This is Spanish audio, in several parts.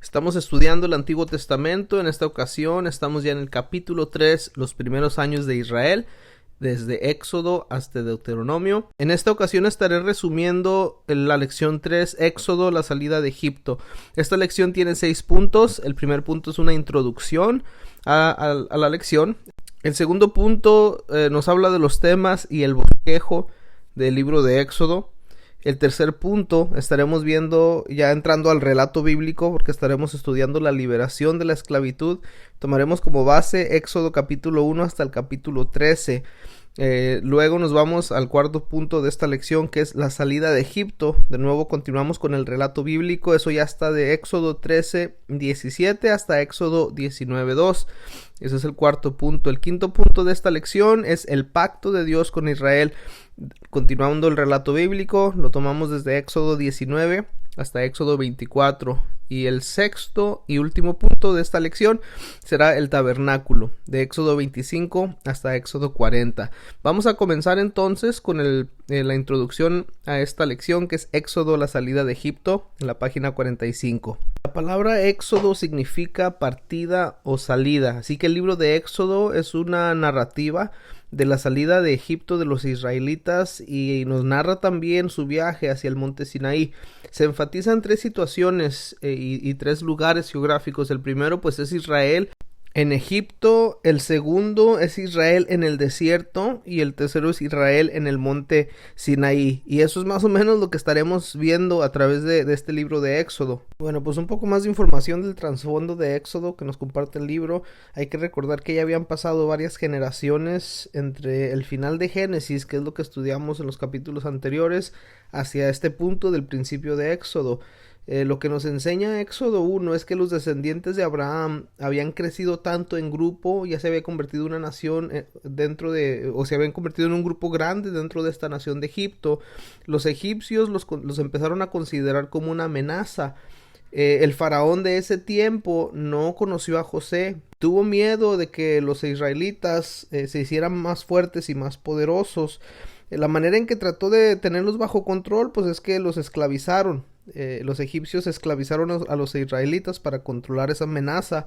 Estamos estudiando el Antiguo Testamento. En esta ocasión estamos ya en el capítulo 3, los primeros años de Israel, desde Éxodo hasta Deuteronomio. En esta ocasión estaré resumiendo la lección 3, Éxodo, la salida de Egipto. Esta lección tiene 6 puntos. El primer punto es una introducción a la lección. El segundo punto nos habla de los temas y el bosquejo del libro de Éxodo. El tercer punto estaremos viendo, ya entrando al relato bíblico, porque estaremos estudiando la liberación de la esclavitud. Tomaremos como base Éxodo capítulo 1 hasta el capítulo 13. Luego nos vamos al cuarto punto de esta lección, que es la salida de Egipto. De nuevo continuamos con el relato bíblico. Eso ya está de Éxodo 13:17 hasta Éxodo 19:2. Ese es el cuarto punto. El quinto punto de esta lección es el pacto de Dios con Israel. Continuando el relato bíblico, lo tomamos desde Éxodo 19 hasta Éxodo 24. Y el sexto y último punto de esta lección será el tabernáculo, de Éxodo 25 hasta Éxodo 40. Vamos a comenzar entonces con la introducción a esta lección, que es Éxodo, la salida de Egipto, en la página 45. La palabra Éxodo significa partida o salida, así que el libro de Éxodo es una narrativa de la salida de Egipto de los israelitas y nos narra también su viaje hacia el monte Sinaí. Se enfatizan 3 situaciones y 3 lugares geográficos. El primero pues es Israel en Egipto, el segundo es Israel en el desierto y el tercero es Israel en el monte Sinaí. Y eso es más o menos lo que estaremos viendo a través de este libro de Éxodo. Bueno, pues un poco más de información del trasfondo de Éxodo que nos comparte el libro. Hay que recordar que ya habían pasado varias generaciones entre el final de Génesis, que es lo que estudiamos en los capítulos anteriores, hacia este punto del principio de Éxodo. Lo que nos enseña Éxodo 1 es que los descendientes de Abraham habían crecido tanto en grupo, ya se había convertido en una nación se habían convertido en un grupo grande dentro de esta nación de Egipto. Los egipcios los empezaron a considerar como una amenaza. El faraón de ese tiempo no conoció a José, tuvo miedo de que los israelitas se hicieran más fuertes y más poderosos. La manera en que trató de tenerlos bajo control pues es que los esclavizaron. Los egipcios esclavizaron a los israelitas para controlar esa amenaza,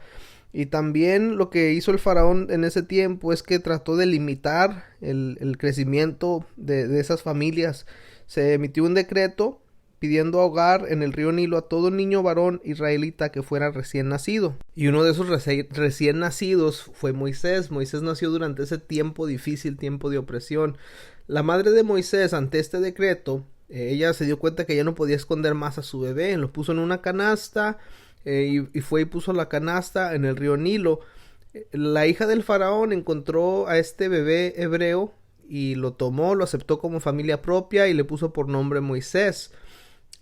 y también lo que hizo el faraón en ese tiempo es que trató de limitar el crecimiento de esas familias. Se emitió un decreto pidiendo ahogar en el río Nilo a todo niño varón israelita que fuera recién nacido, y uno de esos recién nacidos fue Moisés. Moisés nació durante ese tiempo difícil, tiempo de opresión. La madre de Moisés, ante este decreto, ella se dio cuenta que ya no podía esconder más a su bebé, lo puso en una canasta y fue y puso la canasta en el río Nilo. La hija del faraón encontró a este bebé hebreo y lo tomó, lo aceptó como familia propia y le puso por nombre Moisés.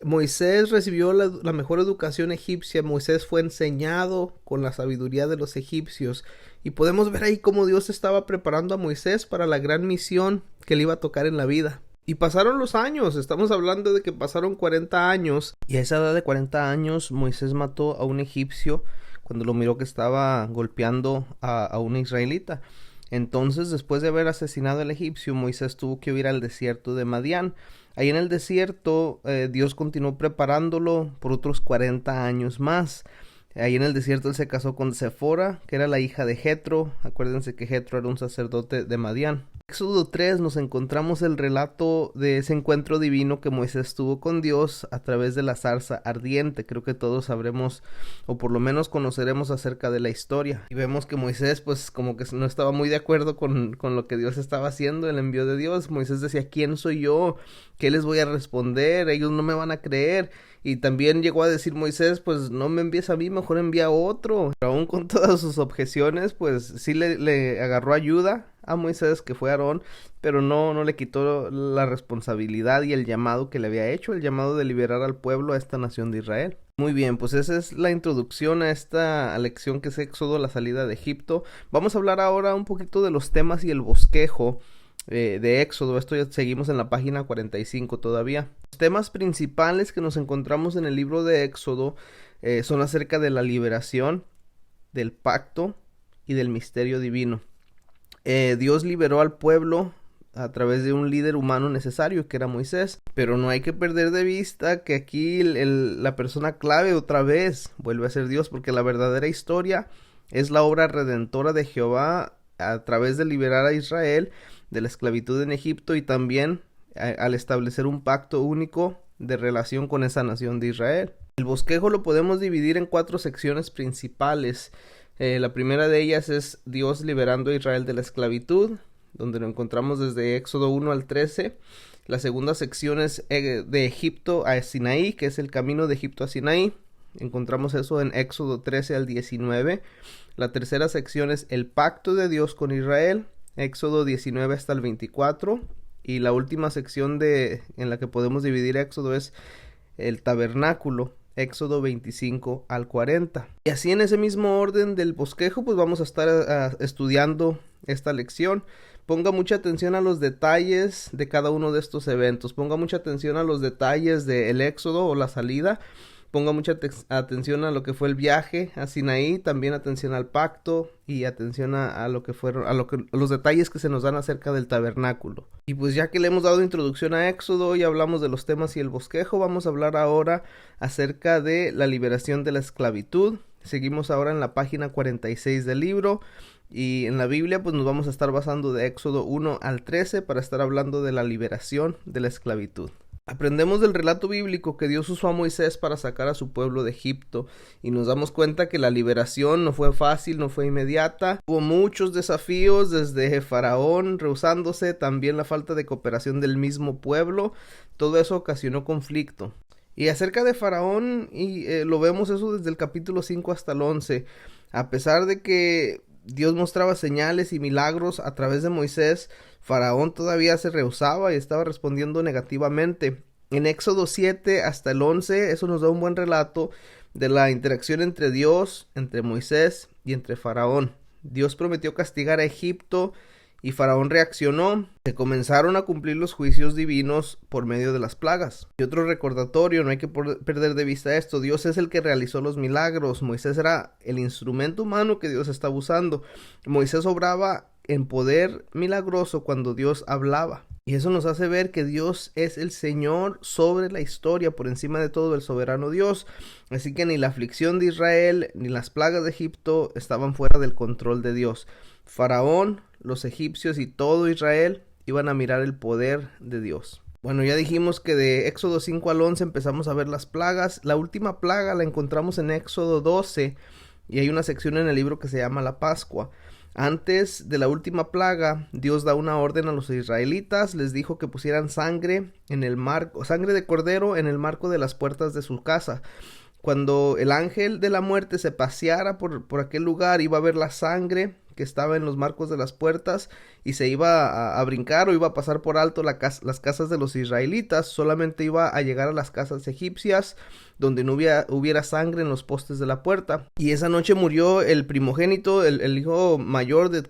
Moisés recibió la mejor educación egipcia. Moisés fue enseñado con la sabiduría de los egipcios, y podemos ver ahí cómo Dios estaba preparando a Moisés para la gran misión que le iba a tocar en la vida. Y pasaron los años, estamos hablando de que pasaron 40 años, y a esa edad de 40 años Moisés mató a un egipcio cuando lo miró que estaba golpeando a una israelita. Entonces, después de haber asesinado al egipcio, Moisés tuvo que huir al desierto de Madián. Ahí en el desierto, Dios continuó preparándolo por otros 40 años más. Ahí en el desierto él se casó con Sefora, que era la hija de Jetro. Acuérdense que Jetro era un sacerdote de Madián. En Éxodo 3 nos encontramos el relato de ese encuentro divino que Moisés tuvo con Dios a través de la zarza ardiente. Creo que todos sabremos, o por lo menos conoceremos acerca de la historia. Y vemos que Moisés pues como que no estaba muy de acuerdo con lo que Dios estaba haciendo, el envío de Dios. Moisés decía: ¿quién soy yo? ¿Qué les voy a responder? Ellos no me van a creer. Y también llegó a decir Moisés: pues no me envíes a mí, mejor envía a otro. Pero aún con todas sus objeciones, pues sí le agarró ayuda a Moisés, que fue Aarón, pero no le quitó la responsabilidad y el llamado que le había hecho, el llamado de liberar al pueblo, a esta nación de Israel. Muy bien, pues esa es la introducción a esta lección que es Éxodo, la salida de Egipto. Vamos a hablar ahora un poquito de los temas y el bosquejo de Éxodo. Esto ya seguimos en la página 45 todavía. Los temas principales que nos encontramos en el libro de Éxodo son acerca de la liberación, del pacto y del misterio divino. Dios liberó al pueblo a través de un líder humano necesario que era Moisés. Pero no hay que perder de vista que aquí la persona clave otra vez vuelve a ser Dios, porque la verdadera historia es la obra redentora de Jehová a través de liberar a Israel de la esclavitud en Egipto y también al establecer un pacto único de relación con esa nación de Israel. El bosquejo lo podemos dividir en 4 secciones principales. La primera de ellas es Dios liberando a Israel de la esclavitud, donde lo encontramos desde Éxodo 1 al 13. La segunda sección es de Egipto a Sinaí, que es el camino de Egipto a Sinaí. Encontramos eso en Éxodo 13 al 19. La tercera sección es el pacto de Dios con Israel, Éxodo 19 hasta el 24. Y la última sección en la que podemos dividir Éxodo es el tabernáculo, Éxodo 25 al 40. Y así en ese mismo orden del bosquejo, pues vamos a estar estudiando esta lección. Ponga mucha atención a los detalles de cada uno de estos eventos. Ponga mucha atención a los detalles del Éxodo o la salida. Ponga mucha atención a lo que fue el viaje a Sinaí, también atención al pacto y atención a lo que fueron, a los detalles que se nos dan acerca del tabernáculo. Y pues ya que le hemos dado introducción a Éxodo y hablamos de los temas y el bosquejo, vamos a hablar ahora acerca de la liberación de la esclavitud. Seguimos ahora en la página 46 del libro. Y en la Biblia pues nos vamos a estar basando de Éxodo 1 al 13 para estar hablando de la liberación de la esclavitud. Aprendemos del relato bíblico que Dios usó a Moisés para sacar a su pueblo de Egipto y nos damos cuenta que la liberación no fue fácil, no fue inmediata. Hubo muchos desafíos desde Faraón rehusándose, también la falta de cooperación del mismo pueblo. Todo eso ocasionó conflicto. Y acerca de Faraón, lo vemos eso desde el capítulo 5 hasta el 11. A pesar de que Dios mostraba señales y milagros a través de Moisés, Faraón todavía se rehusaba y estaba respondiendo negativamente. En Éxodo 7 hasta el 11, eso nos da un buen relato de la interacción entre Dios, entre Moisés y entre Faraón. Dios prometió castigar a Egipto y Faraón reaccionó. Se comenzaron a cumplir los juicios divinos por medio de las plagas. Y otro recordatorio, no hay que perder de vista esto: Dios es el que realizó los milagros. Moisés era el instrumento humano que Dios estaba usando. Moisés obraba en poder milagroso cuando Dios hablaba. Y eso nos hace ver que Dios es el Señor sobre la historia, por encima de todo el soberano Dios. Así que ni la aflicción de Israel ni las plagas de Egipto estaban fuera del control de Dios. Faraón, los egipcios y todo Israel iban a mirar el poder de Dios. Bueno, ya dijimos que de Éxodo 5 al 11 empezamos a ver las plagas. La última plaga la encontramos en Éxodo 12 y hay una sección en el libro que se llama la Pascua. Antes de la última plaga, Dios da una orden a los israelitas, les dijo que pusieran sangre de cordero en el marco de las puertas de su casa. Cuando el ángel de la muerte se paseara por aquel lugar, iba a ver la sangre que estaba en los marcos de las puertas y se iba a brincar o iba a pasar por alto las casas de los israelitas. Solamente iba a llegar a las casas egipcias donde no hubiera sangre en los postes de la puerta. Y esa noche murió el primogénito, el hijo mayor de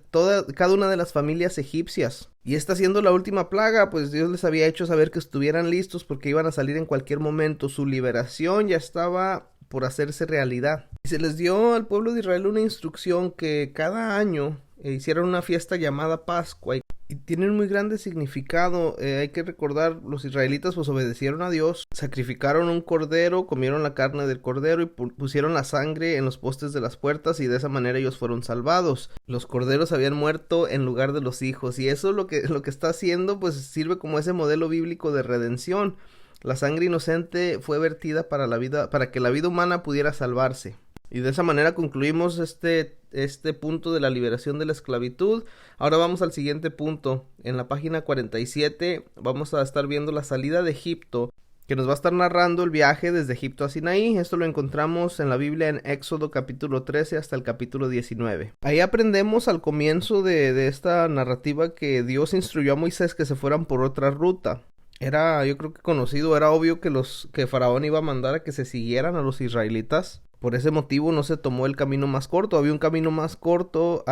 cada una de las familias egipcias. Y esta siendo la última plaga, pues Dios les había hecho saber que estuvieran listos porque iban a salir en cualquier momento. Su liberación ya estaba por hacerse realidad. Y se les dio al pueblo de Israel una instrucción que cada año hicieran una fiesta llamada Pascua. Y tienen un muy grande significado. Hay que recordar, los israelitas pues obedecieron a Dios, sacrificaron un cordero, comieron la carne del cordero y pusieron la sangre en los postes de las puertas y de esa manera ellos fueron salvados. Los corderos habían muerto en lugar de los hijos y eso lo que está haciendo pues sirve como ese modelo bíblico de redención. La sangre inocente fue vertida para que la vida humana pudiera salvarse. Y de esa manera concluimos este punto de la liberación de la esclavitud. Ahora vamos al siguiente punto. En la página 47 vamos a estar viendo la salida de Egipto, que nos va a estar narrando el viaje desde Egipto a Sinaí. Esto lo encontramos en la Biblia en Éxodo capítulo 13 hasta el capítulo 19. Ahí aprendemos al comienzo de esta narrativa que Dios instruyó a Moisés que se fueran por otra ruta. Yo creo que conocido, era obvio que Faraón iba a mandar a que se siguieran a los israelitas. Por ese motivo no se tomó el camino más corto. Había un camino más corto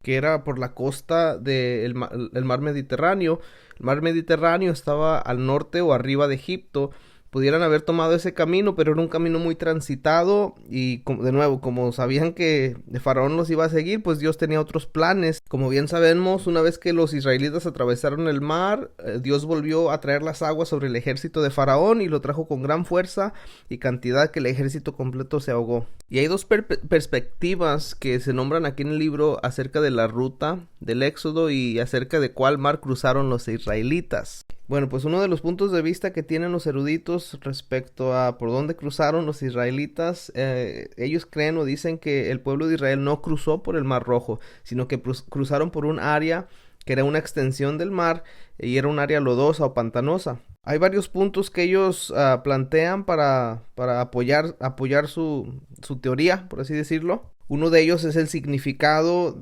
que era por la costa del mar Mediterráneo. El mar Mediterráneo estaba al norte o arriba de Egipto, pudieran haber tomado ese camino, pero era un camino muy transitado y de nuevo, como sabían que Faraón los iba a seguir, pues Dios tenía otros planes. Como bien sabemos, una vez que los israelitas atravesaron el mar, Dios volvió a traer las aguas sobre el ejército de Faraón y lo trajo con gran fuerza y cantidad que el ejército completo se ahogó. Y hay dos perspectivas que se nombran aquí en el libro acerca de la ruta del Éxodo y acerca de cuál mar cruzaron los israelitas. Bueno, pues uno de los puntos de vista que tienen los eruditos respecto a por dónde cruzaron los israelitas, ellos creen o dicen que el pueblo de Israel no cruzó por el Mar Rojo, sino que cruzaron por un área que era una extensión del mar y era un área lodosa o pantanosa. Hay varios puntos que ellos plantean para apoyar su teoría, por así decirlo. Uno de ellos es el significado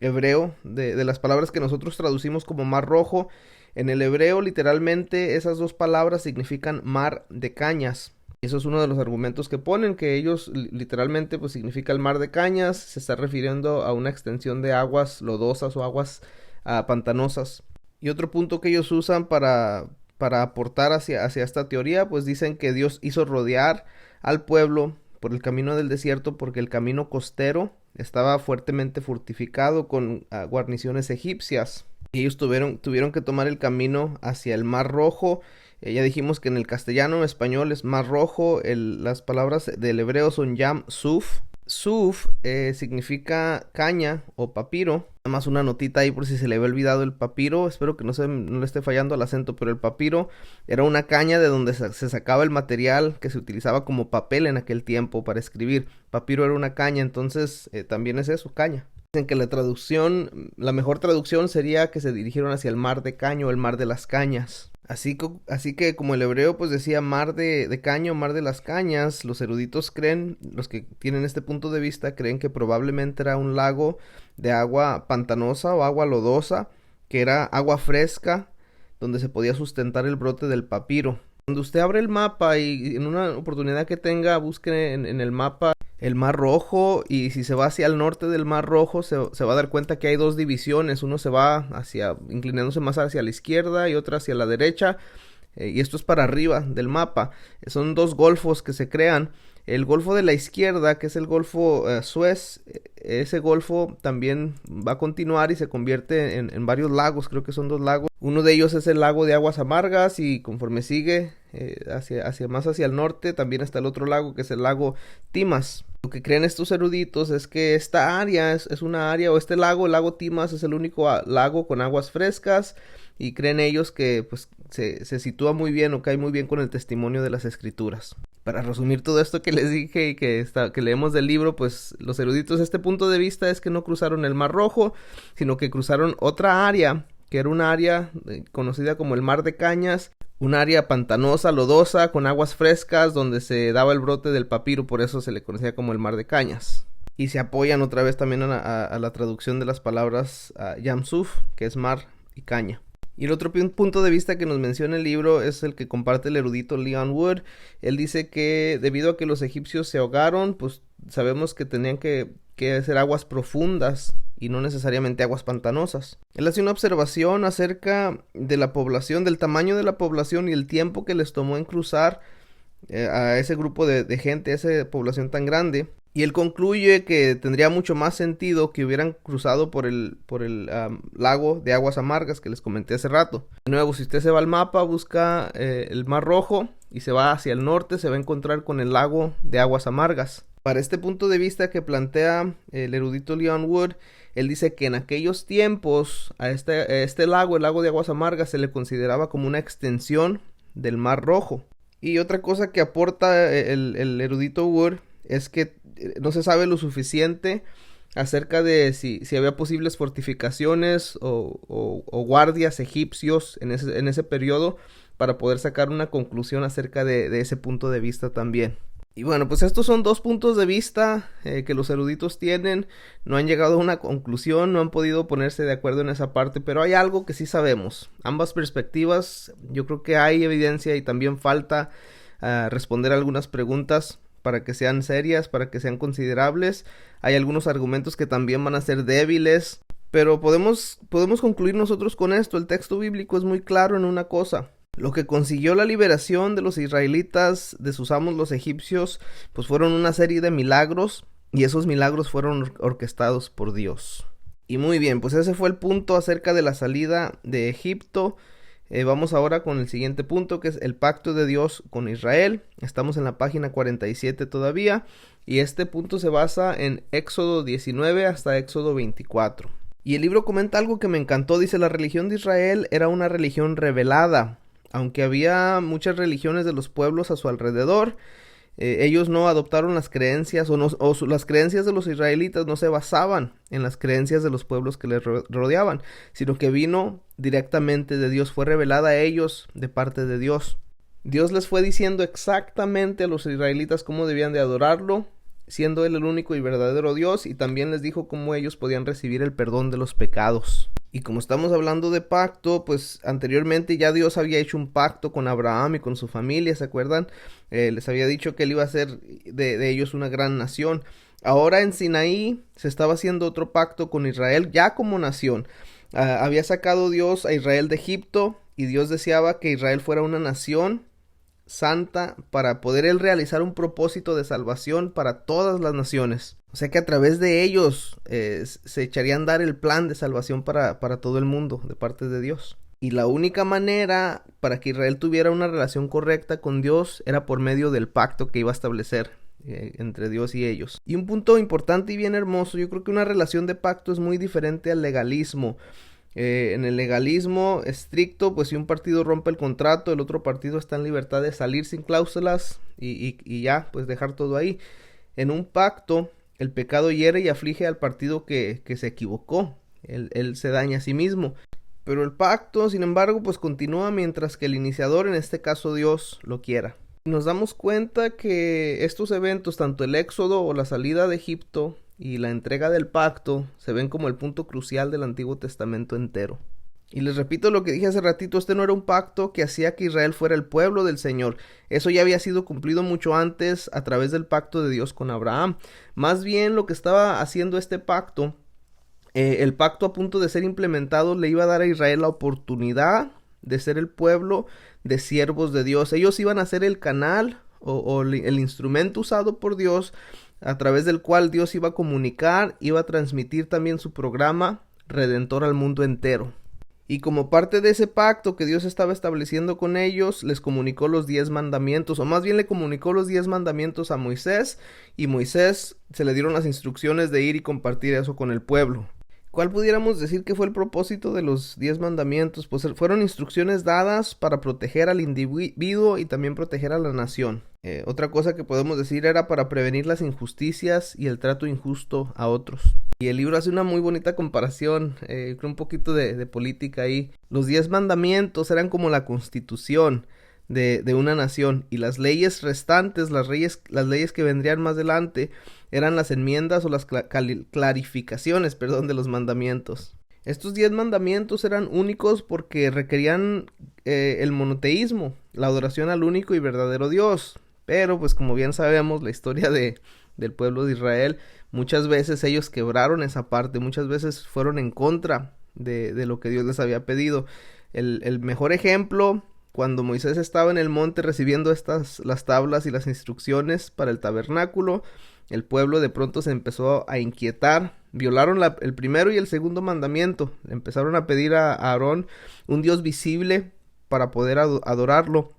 hebreo de las palabras que nosotros traducimos como Mar Rojo. En el hebreo, literalmente, esas dos palabras significan mar de cañas. Eso es uno de los argumentos que ponen, que ellos literalmente pues significa el mar de cañas, se está refiriendo a una extensión de aguas lodosas o aguas pantanosas. Y otro punto que ellos usan para aportar hacia esta teoría, pues dicen que Dios hizo rodear al pueblo por el camino del desierto porque el camino costero estaba fuertemente fortificado con guarniciones egipcias. Y ellos tuvieron que tomar el camino hacia el Mar Rojo. Ya dijimos que en el castellano, en español es Mar Rojo. Las palabras del hebreo son Yam Suf. Suf significa caña o papiro. Nada más una notita ahí por si se le había olvidado el papiro. Espero que no le esté fallando el acento, pero el papiro era una caña de donde se sacaba el material que se utilizaba como papel en aquel tiempo para escribir. Papiro era una caña, entonces también es eso, caña. Dicen que la mejor traducción sería que se dirigieron hacia el mar de caño, el mar de las cañas. Así que como el hebreo pues decía mar de caño, mar de las cañas, los eruditos creen, los que tienen este punto de vista, creen que probablemente era un lago de agua pantanosa o agua lodosa, que era agua fresca, donde se podía sustentar el brote del papiro. Cuando usted abre el mapa y en una oportunidad que tenga, busque en el mapa el Mar Rojo, y si se va hacia el norte del Mar Rojo se va a dar cuenta que hay dos divisiones. Uno se va inclinándose más hacia la izquierda y otra hacia la derecha, y esto es para arriba del mapa. Son dos golfos que se crean. El golfo de la izquierda, que es el golfo Suez, ese golfo también va a continuar y se convierte en varios lagos. Creo que son dos lagos. Uno de ellos es el lago de aguas amargas, y conforme sigue más hacia el norte también está el otro lago, que es el lago Timas. Lo que creen estos eruditos es que esta área es una área, o este lago, el lago Timas, es el único lago con aguas frescas, y creen ellos que pues se sitúa muy bien o cae muy bien con el testimonio de las escrituras. Para resumir todo esto que les dije y que leemos del libro, pues los eruditos, este punto de vista es que no cruzaron el Mar Rojo, sino que cruzaron otra área, que era un área conocida como el Mar de Cañas, un área pantanosa, lodosa, con aguas frescas, donde se daba el brote del papiro, por eso se le conocía como el Mar de Cañas. Y se apoyan otra vez también a la traducción de las palabras Yam Suf, que es mar y caña. Y el otro punto de vista que nos menciona el libro es el que comparte el erudito Leon Wood. Él dice que debido a que los egipcios se ahogaron, pues sabemos que tenían que ser aguas profundas y no necesariamente aguas pantanosas. Él hace una observación acerca de la población, del tamaño de la población y el tiempo que les tomó en cruzar a ese grupo de gente, a esa población tan grande. Y él concluye que tendría mucho más sentido que hubieran cruzado por el lago de aguas amargas que les comenté hace rato. De nuevo, si usted se va al mapa, busca el Mar Rojo y se va hacia el norte, se va a encontrar con el lago de aguas amargas. Para este punto de vista que plantea el erudito Leon Wood, él dice que en aquellos tiempos a este lago, el lago de aguas amargas, se le consideraba como una extensión del Mar Rojo. Y otra cosa que aporta el erudito Wood es que no se sabe lo suficiente acerca de si había posibles fortificaciones o guardias egipcios en ese periodo para poder sacar una conclusión acerca de ese punto de vista también. Y bueno, pues estos son dos puntos de vista que los eruditos tienen. No han llegado a una conclusión, no han podido ponerse de acuerdo en esa parte, pero hay algo que sí sabemos. Ambas perspectivas, yo creo que hay evidencia y también falta responder algunas preguntas para que sean serias, para que sean considerables. Hay algunos argumentos que también van a ser débiles, pero podemos concluir nosotros con esto. El texto bíblico es muy claro en una cosa. Lo que consiguió la liberación de los israelitas de sus amos los egipcios, pues fueron una serie de milagros, y esos milagros fueron orquestados por Dios. Y muy bien, pues ese fue el punto acerca de la salida de Egipto. Vamos ahora con el siguiente punto, que es el pacto de Dios con Israel. Estamos en la página 47 todavía, y este punto se basa en Éxodo 19 hasta Éxodo 24. Y el libro comenta algo que me encantó. Dice: la religión de Israel era una religión revelada. Aunque había muchas religiones de los pueblos a su alrededor, ellos no adoptaron las creencias las creencias de los israelitas no se basaban en las creencias de los pueblos que les rodeaban, sino que vino directamente de Dios, fue revelada a ellos de parte de Dios. Dios les fue diciendo exactamente a los israelitas cómo debían de adorarlo, siendo Él el único y verdadero Dios, y también les dijo cómo ellos podían recibir el perdón de los pecados. Y como estamos hablando de pacto, pues anteriormente ya Dios había hecho un pacto con Abraham y con su familia, ¿se acuerdan? Les había dicho que Él iba a hacer de ellos una gran nación. Ahora en Sinaí se estaba haciendo otro pacto con Israel ya como nación. Había sacado Dios a Israel de Egipto, y Dios deseaba que Israel fuera una nación santa para poder Él realizar un propósito de salvación para todas las naciones. O sea que a través de ellos se echaría a andar el plan de salvación para todo el mundo de parte de Dios. Y la única manera para que Israel tuviera una relación correcta con Dios era por medio del pacto que iba a establecer entre Dios y ellos. Y un punto importante y bien hermoso: yo creo que una relación de pacto es muy diferente al legalismo. En el legalismo estricto, pues si un partido rompe el contrato, el otro partido está en libertad de salir sin cláusulas y ya, pues dejar todo ahí. En un pacto, el pecado hiere y aflige al partido que se equivocó. Él se daña a sí mismo. Pero el pacto, sin embargo, pues continúa mientras que el iniciador, en este caso Dios, lo quiera. Nos damos cuenta que estos eventos, tanto el éxodo o la salida de Egipto y la entrega del pacto, se ven como el punto crucial del Antiguo Testamento entero. Y les repito lo que dije hace ratito: este no era un pacto que hacía que Israel fuera el pueblo del Señor. Eso ya había sido cumplido mucho antes a través del pacto de Dios con Abraham. Más bien lo que estaba haciendo este pacto, el pacto a punto de ser implementado, le iba a dar a Israel la oportunidad de ser el pueblo de siervos de Dios. Ellos iban a ser el canal o el instrumento usado por Dios, a través del cual Dios iba a comunicar, iba a transmitir también su programa redentor al mundo entero. Y como parte de ese pacto que Dios estaba estableciendo con ellos, les comunicó los 10 mandamientos, o más bien le comunicó los 10 mandamientos a Moisés, y Moisés se le dieron las instrucciones de ir y compartir eso con el pueblo. ¿Cuál pudiéramos decir que fue el propósito de los 10 mandamientos? Pues fueron instrucciones dadas para proteger al individuo y también proteger a la nación. Otra cosa que podemos decir era para prevenir las injusticias y el trato injusto a otros. Y el libro hace una muy bonita comparación, creo un poquito de política ahí. Los 10 mandamientos eran como la constitución de una nación, y las leyes restantes, las leyes que vendrían más adelante, eran las enmiendas o las clarificaciones, de los mandamientos. Estos 10 mandamientos eran únicos porque requerían el monoteísmo, la adoración al único y verdadero Dios. Pero pues como bien sabemos, la historia del pueblo de Israel, muchas veces ellos quebraron esa parte, muchas veces fueron en contra de lo que Dios les había pedido. El mejor ejemplo: cuando Moisés estaba en el monte recibiendo las tablas y las instrucciones para el tabernáculo, el pueblo de pronto se empezó a inquietar, violaron el primero y el segundo mandamiento, le empezaron a pedir a Aarón un Dios visible para poder adorarlo.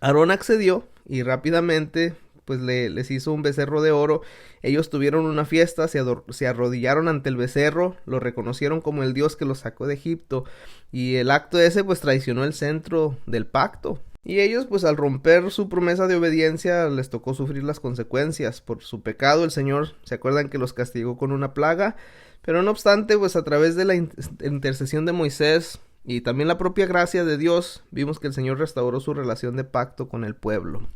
Aarón accedió y rápidamente pues les hizo un becerro de oro. Ellos tuvieron una fiesta, se arrodillaron ante el becerro, lo reconocieron como el Dios que los sacó de Egipto, y el acto ese pues traicionó el centro del pacto. Y ellos pues al romper su promesa de obediencia les tocó sufrir las consecuencias por su pecado. El Señor, ¿se acuerdan que los castigó con una plaga? Pero no obstante, pues a través de la intercesión de Moisés y también la propia gracia de Dios, vimos que el Señor restauró su relación de pacto con el pueblo.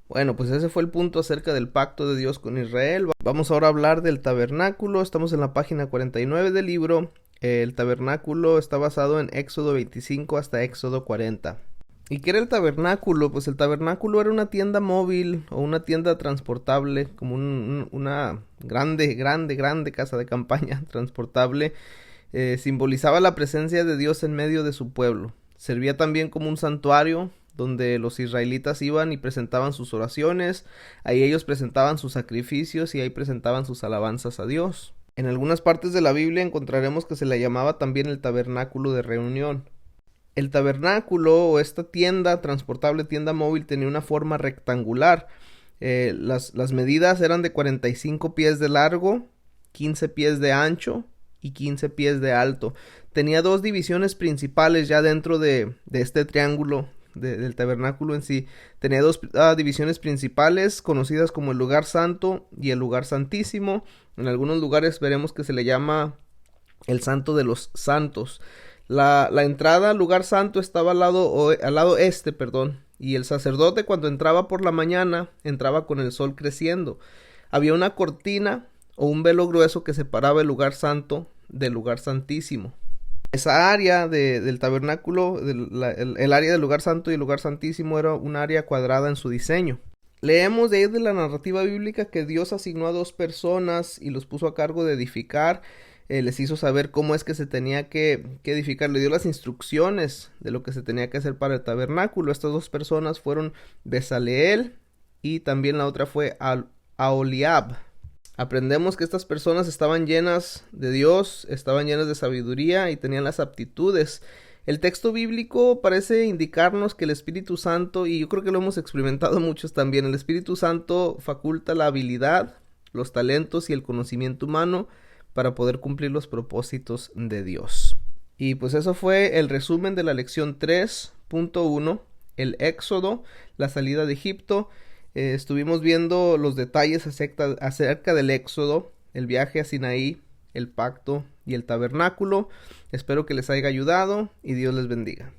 Bueno, pues ese fue el punto acerca del pacto de Dios con Israel. Vamos ahora a hablar del tabernáculo. Estamos en la página 49 del libro. El tabernáculo está basado en Éxodo 25 hasta Éxodo 40. ¿Y qué era el tabernáculo? Pues el tabernáculo era una tienda móvil o una tienda transportable, como una grande casa de campaña transportable. Simbolizaba la presencia de Dios en medio de su pueblo. Servía también como un santuario donde los israelitas iban y presentaban sus oraciones, ahí ellos presentaban sus sacrificios y ahí presentaban sus alabanzas a Dios. En algunas partes de la Biblia encontraremos que se le llamaba también el tabernáculo de reunión. El tabernáculo o esta tienda, transportable tienda móvil, tenía una forma rectangular. Las medidas eran de 45 pies de largo, 15 pies de ancho y 15 pies de alto. Tenía dos divisiones principales ya dentro de este triángulo del tabernáculo en sí. Tenía dos divisiones principales conocidas como el lugar santo y el lugar santísimo. En algunos lugares veremos que se le llama el santo de los santos. La entrada al lugar santo estaba al lado este, y el sacerdote cuando entraba por la mañana entraba con el sol creciendo. Había una cortina o un velo grueso que separaba el lugar santo del lugar santísimo. Esa área del tabernáculo, el área del lugar santo y el lugar santísimo, era un área cuadrada en su diseño. Leemos de ahí de la narrativa bíblica que Dios asignó a dos personas y los puso a cargo de edificar. Les hizo saber cómo es que se tenía que edificar. Le dio las instrucciones de lo que se tenía que hacer para el tabernáculo. Estas dos personas fueron Bezaleel y también la otra fue Aholiab. Aprendemos que estas personas estaban llenas de Dios, estaban llenas de sabiduría y tenían las aptitudes. El texto bíblico parece indicarnos que el Espíritu Santo, y yo creo que lo hemos experimentado muchos también, el Espíritu Santo faculta la habilidad, los talentos y el conocimiento humano para poder cumplir los propósitos de Dios. Y pues eso fue el resumen de la lección 3.1, el Éxodo, la salida de Egipto. Estuvimos viendo los detalles acerca del Éxodo, el viaje a Sinaí, el pacto y el tabernáculo. Espero que les haya ayudado y Dios les bendiga.